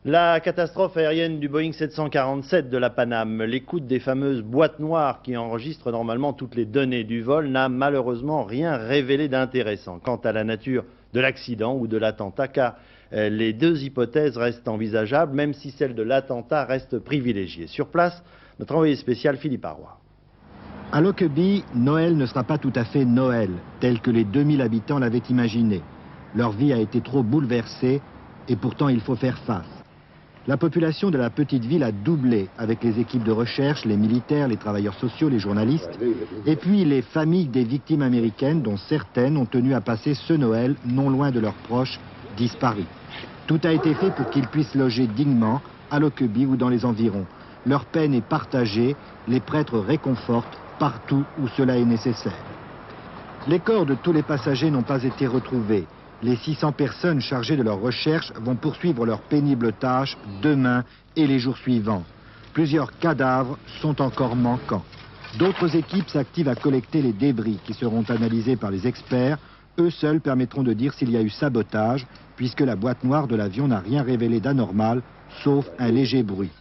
La catastrophe aérienne du Boeing 747 de la Paname, l'écoute des fameuses boîtes noires qui enregistrent normalement toutes les données du vol, n'a malheureusement rien révélé d'intéressant quant à la nature de l'accident ou de l'attentat, car les deux hypothèses restent envisageables, même si celle de l'attentat reste privilégiée. Sur place, notre envoyé spécial Philippe Arroy. À Lockerbie, Noël ne sera pas tout à fait Noël, tel que les 2000 habitants l'avaient imaginé. Leur vie a été trop bouleversée et pourtant il faut faire face. La population de la petite ville a doublé avec les équipes de recherche, les militaires, les travailleurs sociaux, les journalistes, et puis les familles des victimes américaines dont certaines ont tenu à passer ce Noël non loin de leurs proches disparus. Tout a été fait pour qu'ils puissent loger dignement à Lockerbie ou dans les environs. Leur peine est partagée, les prêtres réconfortent partout où cela est nécessaire. Les corps de tous les passagers n'ont pas été retrouvés. Les 600 personnes chargées de leur recherche vont poursuivre leur pénible tâche demain et les jours suivants. Plusieurs cadavres sont encore manquants. D'autres équipes s'activent à collecter les débris qui seront analysés par les experts. Eux seuls permettront de dire s'il y a eu sabotage, puisque la boîte noire de l'avion n'a rien révélé d'anormal, sauf un léger bruit.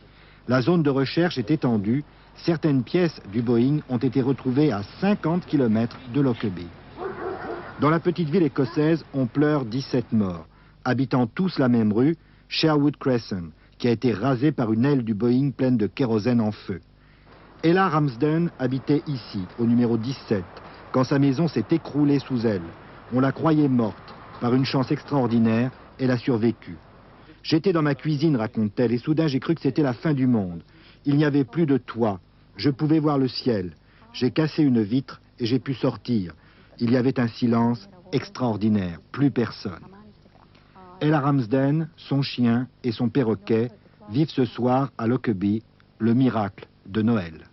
La zone de recherche est étendue. Certaines pièces du Boeing ont été retrouvées à 50 km de Lockerbie. Dans la petite ville écossaise, on pleure 17 morts, habitant tous la même rue, Sherwood Crescent, qui a été rasée par une aile du Boeing pleine de kérosène en feu. Ella Ramsden habitait ici, au numéro 17, quand sa maison s'est écroulée sous elle. On la croyait morte. Par une chance extraordinaire, elle a survécu. J'étais dans ma cuisine, raconte-t-elle, et soudain j'ai cru que c'était la fin du monde. Il n'y avait plus de toit. Je pouvais voir le ciel. J'ai cassé une vitre et j'ai pu sortir. Il y avait un silence extraordinaire, plus personne. Ella Ramsden, son chien et son perroquet vivent ce soir à Lockerbie le miracle de Noël.